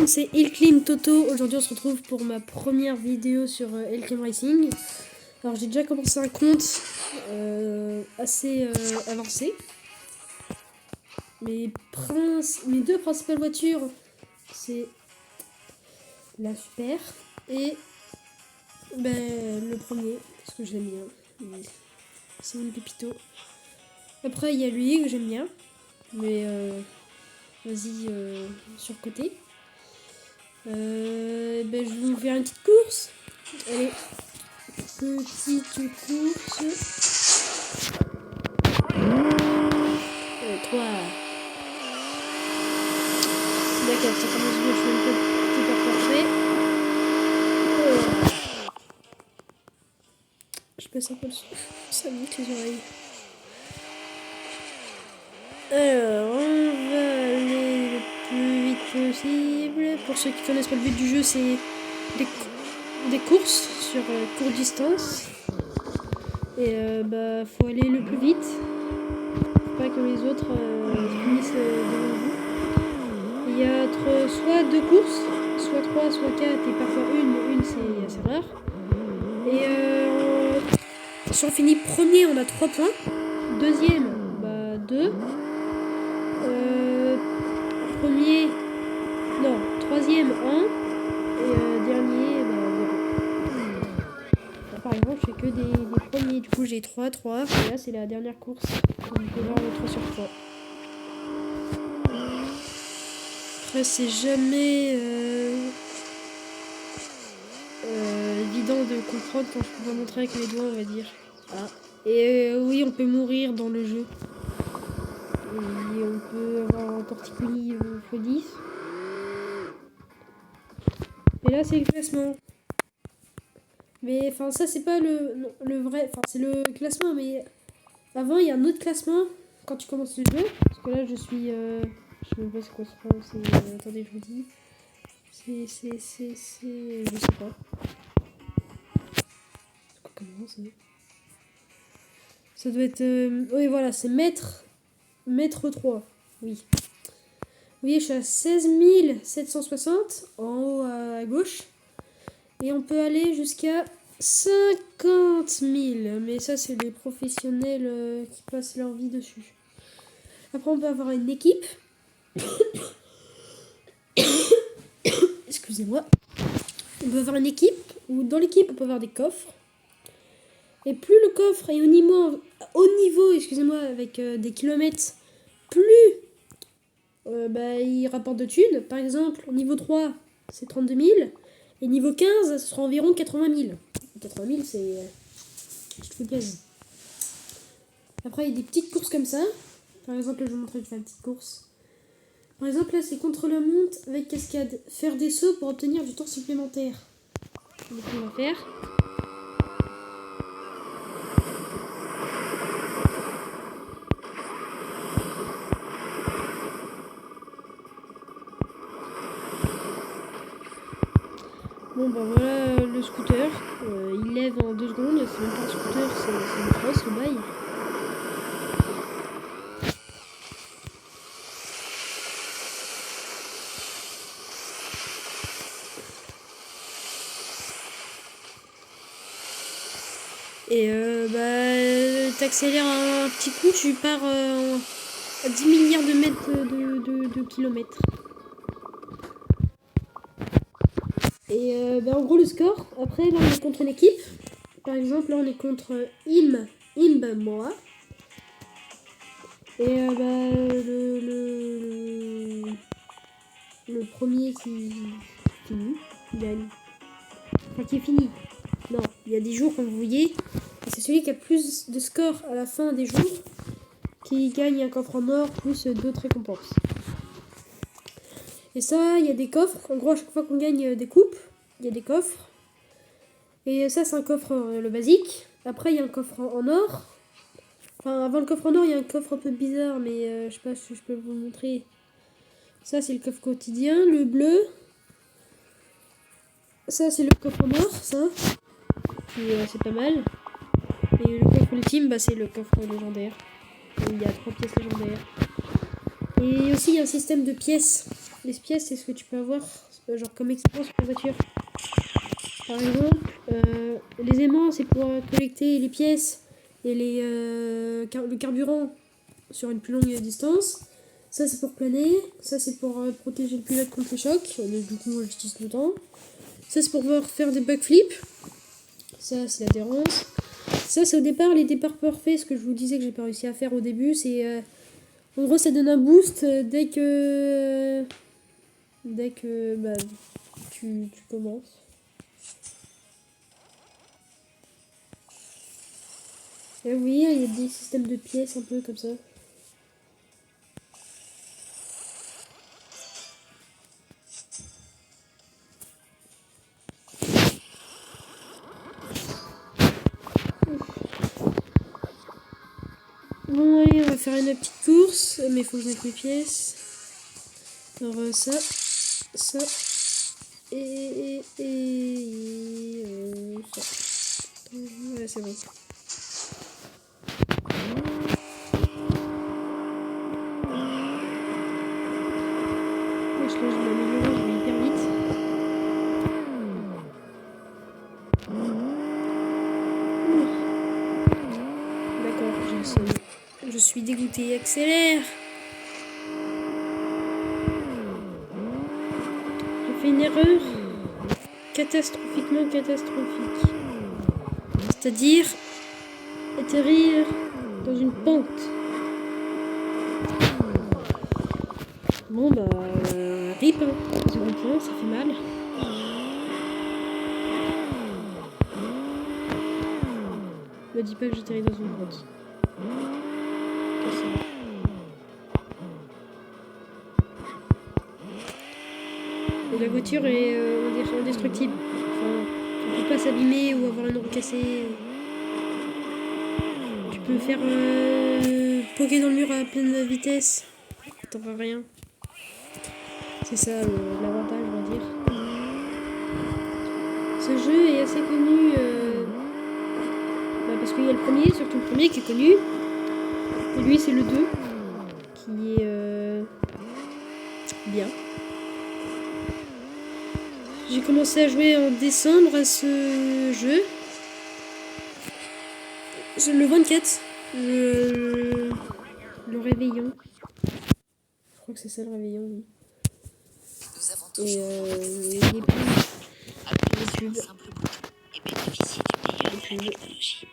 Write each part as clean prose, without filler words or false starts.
c'est Elclim Toto. Aujourd'hui on se retrouve pour ma première vidéo sur Elclim Racing. Alors j'ai déjà commencé un compte assez avancé. Mes deux principales voitures, c'est la Super et le premier, parce que j'aime bien. C'est mon pépito. Après il y a lui que j'aime bien, mais vas-y sur le côté. Je vais vous faire une petite course. Allez, petite course. 3. D'accord, ça commence bien, je suis un petit peu parfait. Je passe un peu le son. Ça me nique les oreilles. Alors, on va aller le plus vite possible. Pour ceux qui connaissent pas le but du jeu, c'est des courses sur courte distance. Et faut aller le plus vite. Faut pas que les autres finissent devant vous. Il y a soit 2 courses, soit 3, soit 4 et parfois une c'est assez rare. Et si on finit premier, on a 3 points. Deuxième, 2. Troisième 1 et dernier 0. Par exemple je fais que des premiers, du coup j'ai 3 et là c'est la dernière course, on peut voir le 3 sur 3. Après c'est jamais évident de comprendre quand je peux pas montrer avec mes doigts, on va dire. Et oui, on peut mourir dans le jeu et on peut avoir un torticolis x10. Et là, c'est le classement. Mais enfin, ça, c'est pas le vrai. Enfin, c'est le classement, mais avant, il y a un autre classement quand tu commences le jeu. Parce que là, je suis. Je sais même pas c'est quoi ça. Attendez, je vous dis. Je sais pas. Comment c'est. Ça doit être. Oui, voilà, c'est mètre 3. Oui. Vous voyez, je suis à 16 760 en haut à gauche. Et on peut aller jusqu'à 50 000. Mais ça, c'est les professionnels qui passent leur vie dessus. Après, on peut avoir une équipe. Excusez-moi. On peut avoir une équipe. Où dans l'équipe, on peut avoir des coffres. Et plus le coffre est au niveau excusez-moi, avec des kilomètres, plus il rapporte de thunes. Par exemple, au niveau 3, c'est 32 000. Et niveau 15, ce sera environ 80 000. 80 000, c'est... je te fais plaisir. Après, il y a des petites courses comme ça. Par exemple, là, je vais vous montrer une petite course. Par exemple, là, c'est contre la monte avec cascade. Faire des sauts pour obtenir du temps supplémentaire. Donc, on va faire... Bon voilà le scooter, il lève en 2 secondes, c'est même pas un scooter, c'est une crosse le bail. Et t'accélères un petit coup, tu pars à 10 milliards de mètres de kilomètres. Et en gros le score, après là on est contre une équipe. Par exemple là on est contre Imb-Moa. Et le premier qui finit, il gagne. Enfin qui est fini. Non, il y a des jours comme vous voyez. Et c'est celui qui a plus de score à la fin des jours qui gagne un coffre en or plus d'autres récompenses. Et ça, il y a des coffres. En gros, à chaque fois qu'on gagne des coupes, il y a des coffres. Et ça, c'est un coffre le basique. Après, il y a un coffre en or. Enfin, avant le coffre en or, il y a un coffre un peu bizarre, mais je sais pas si je peux vous montrer. Ça, c'est le coffre quotidien. Le bleu. Ça, c'est le coffre en or, ça. C'est pas mal. Et le coffre ultime, c'est le coffre légendaire. Il y a 3 pièces légendaires. Et aussi, il y a un système de pièces Les pièces, c'est ce que tu peux avoir genre comme expérience pour la voiture. Par exemple, les aimants, c'est pour collecter les pièces et le carburant sur une plus longue distance. Ça, c'est pour planer. Ça, c'est pour protéger le pilote contre les chocs. Du coup, moi, j'utilise tout le temps. Ça, c'est pour pouvoir faire des backflips. Ça, c'est l'adhérence. Ça, c'est au départ, les départs parfaits. Ce que je vous disais que j'ai pas réussi à faire au début, c'est... en gros, ça donne un boost dès que bah, tu commences. Et oui, il y a des systèmes de pièces un peu comme ça. Bon, allez, on va faire une petite course, mais il faut que je mette mes pièces. Alors, ça, et ça. Ouais, c'est bon. Je vais m'améliorer, je vais hyper vite. D'accord, j'ai essayé. Je suis dégoûté. Accélère. J'ai fait une erreur catastrophiquement catastrophique. C'est-à-dire atterrir dans une pente. Bon bah rip, hein. Second point, ça fait mal. Me dis pas que j'atterris dans une pente. Et la voiture est on va dire indestructible. Enfin, tu peux pas s'abîmer ou avoir une roue cassée. Tu peux faire poker dans le mur à pleine vitesse. T'en feras rien. C'est ça l'avantage, on va dire. Ce jeu est assez connu parce qu'il y a le premier, surtout le premier qui est connu. Et lui, c'est le 2 qui est bien. J'ai commencé à jouer en décembre à ce jeu. Le 24. Le réveillon. Je crois que c'est ça le réveillon, oui. Et les pubs.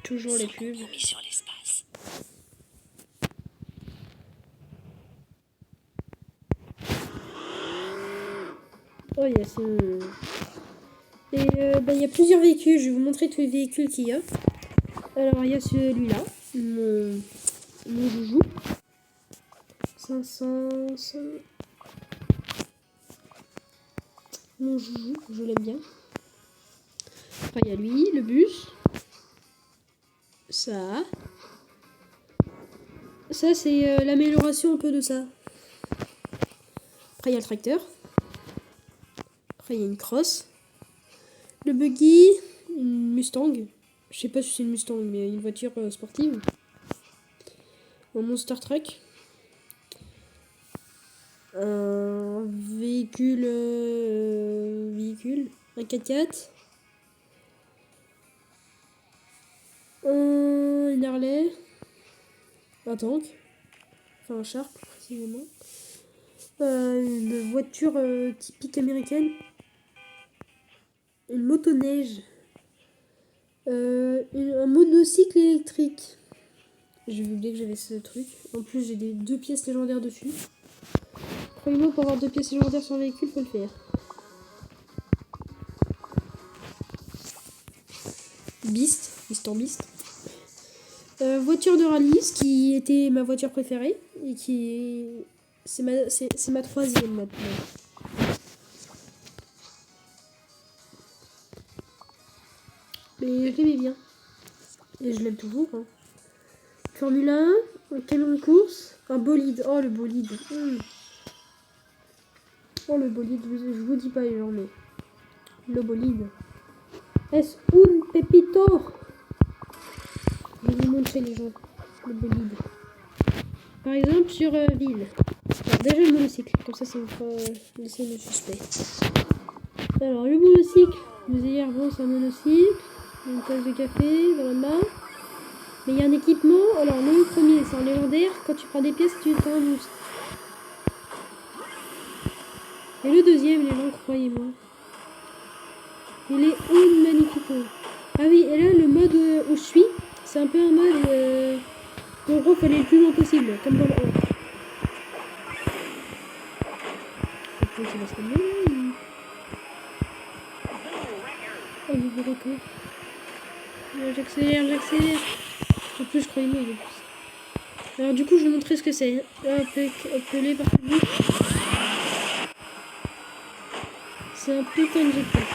Toujours les pubs. Oh yes. Et il y a plusieurs véhicules. Je vais vous montrer tous les véhicules qu'il y a. Alors il y a celui-là. Mon joujou. 500. Mon joujou, je l'aime bien. Après il y a lui, le bus. Ça c'est l'amélioration un peu de ça. Après il y a le tracteur. Après il y a une crosse. Le buggy, une Mustang. Je sais pas si c'est une Mustang, mais une voiture sportive. Un monster truck. Un véhicule. Un 4x4. Une Harley. Un tank. Enfin un Shark précisément. Une voiture typique américaine. Une motoneige. Un monocycle électrique. J'ai oublié que j'avais ce truc. En plus, j'ai 2 pièces légendaires dessus. Croyez-moi, pour avoir 2 pièces légendaires sur le véhicule, faut le faire. Mister Beast. Voiture de rallye, ce qui était ma voiture préférée. Et qui est... C'est ma 3e maintenant. Mais je l'aimais bien. Et je l'aime toujours. Hein. Formule 1, un camion de course, un bolide. Oh le bolide. Oh le bolide, je vous dis pas les gens, mais le bolide. Es un pepito. Je vais vous montrer les gens. Le bolide. Par exemple sur ville. Alors, déjà le monocycle, comme ça me fera laisser le suspect. Alors le monocycle, vous allez bon c'est un monocycle, une tasse de café dans la main. Mais il y a un équipement, alors le premier c'est un légendaire, quand tu prends des pièces tu as un boost. Et le deuxième, les gens, croyez-moi, il est magnifique. Ah oui, et là le mode où je suis, c'est un peu un mode où en gros il faut aller le plus loin possible, comme dans le 1. Oh, je vous recours. J'accélère. En plus, je croyais mieux. Alors, du coup, je vais montrer ce que c'est. Appelé par public. C'est un putain de jetpack.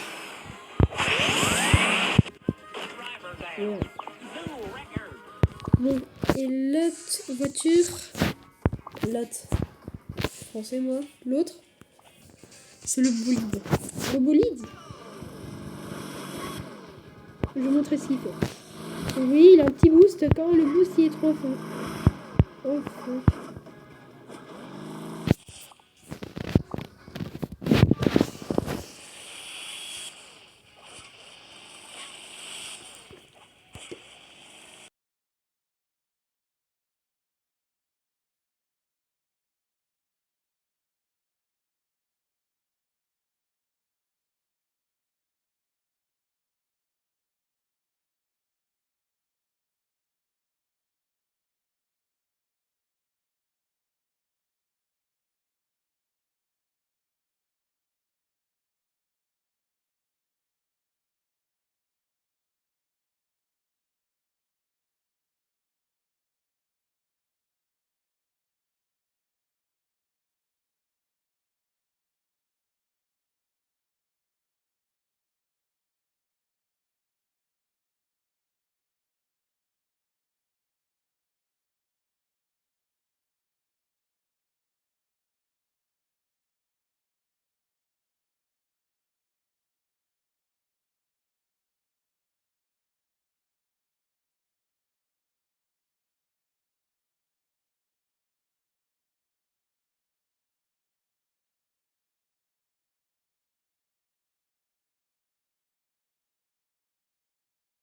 Voilà. Bon, et l'autre voiture. Français, moi. L'autre, c'est le bolide. Le bolide. Je vais vous montrer ce qu'il fait. Oui, il a un petit boost quand le boost il est trop fort. Oh,